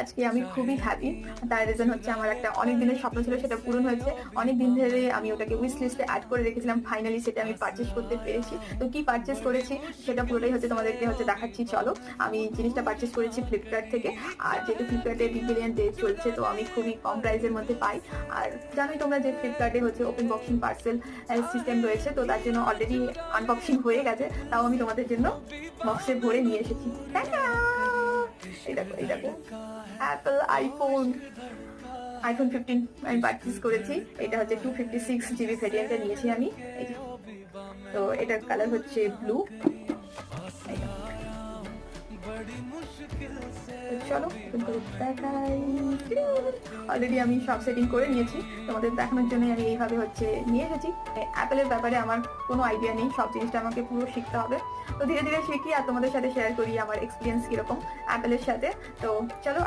আজকে আমি খুবই হ্যাপি। তার রিজন হচ্ছে আমার একটা অনেক দিনের স্বপ্ন ছিল, সেটা পূরণ হয়েছে। অনেক দিন ধরে আমি ওটাকে উইশ লিস্টে এড করে রেখেছিলাম। ফাইনালি সেটা আমি পারচেজ করতে পেরেছি। তো কি পারচেজ করেছি সেটা পুরোটাই হচ্ছে তোমাদেরকে দেখাচ্ছি চলো। আমি জিনিসটা পারচেজ করেছি Flipkart থেকে। আর যেহেতু Flipkart a big billion day চলছে, তো আমি খুবই কম প্রাইসের মধ্যে পাই। আর জানোই তোমরা যে Flipkart এ ওপেন বক্সিং পার্সেল সিস্টেম রয়েছে, তো তার জন্য অলরেডি আনবক্সিং হয়ে গেছে। তাও আমি তোমাদের জন্য বক্সে ভরে নিয়ে এসেছি। টাটা! এই দেখো, এই দেখো, অ্যাপল আইফোন 15 আমি পারচেজ করেছি। এটা হচ্ছে 256 GB ভেরিয়েন্টে নিয়েছি আমি। এই যে, তো এটার কালার হচ্ছে ব্লু। চলো দেখাই। অলরেডি আমি সব সেটিং করে নিয়েছি, তোমাদের দেখানোর জন্য আমি এইভাবে নিয়ে এসেছি। অ্যাপেলের ব্যাপারে আমার কোনো আইডিয়া নেই, সব জিনিসটা আমাকে পুরো শিখতে হবে। তো ধীরে ধীরে শিখি আর তোমাদের সাথে শেয়ার করি আমার এক্সপিরিয়েন্স কিরকম অ্যাপেলের সাথে। তো চলো।